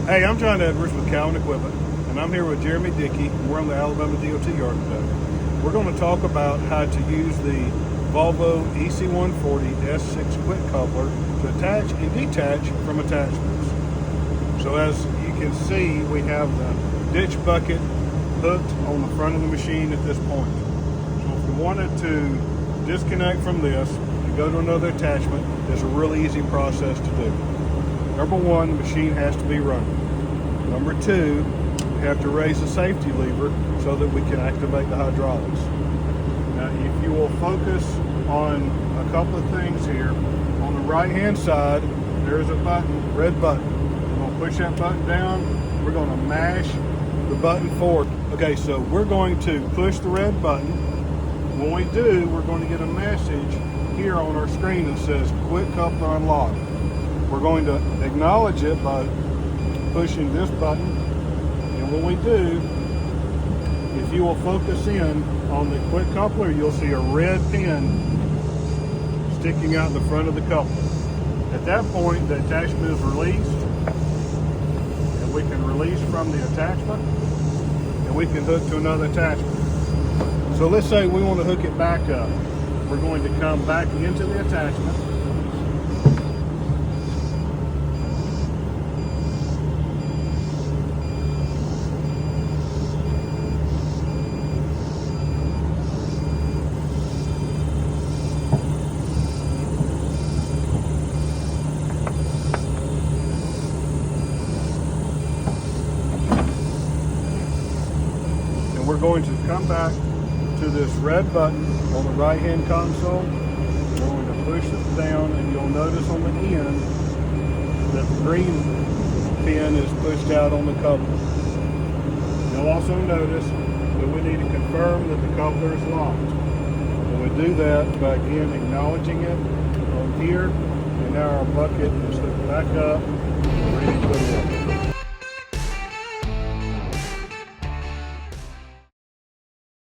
Hey, I'm John Edwards with Cowan Equipment, and I'm here with Jeremy Dickey. We're on the Alabama DOT yard today. We're going to talk about how to use the Volvo EC140 S6 quick coupler to attach and detach from attachments. So as you can see, we have the ditch bucket hooked on the front of the machine at this point. So if we wanted to disconnect from this and go to another attachment, it's a really easy process to do. Number one, the machine has to be running. Number two, we have to raise the safety lever so that we can activate the hydraulics. Now, if you will focus on a couple of things here, on the right-hand side, there's a button, red button. We're going to push that button down. We're going to mash the button forward. Okay, so we're going to push the red button. When we do, we're going to get a message here on our screen that says Quick Coupler Unlocked. We're going to acknowledge it by pushing this button, and when we do, if you will focus in on the quick coupler, you'll see a red pin sticking out the front of the coupler. At that point, the attachment is released, and we can release from the attachment, and we can hook to another attachment. So let's say we want to hook it back up. We're going to come back into the attachment. We're going to come back to this red button on the right hand console. We're going to push it down, and you'll notice on the end that the green pin is pushed out on the coupler. You'll also notice that we need to confirm that the coupler is locked. And we do that by again acknowledging it on here, and now our bucket is hooked back up and ready to go.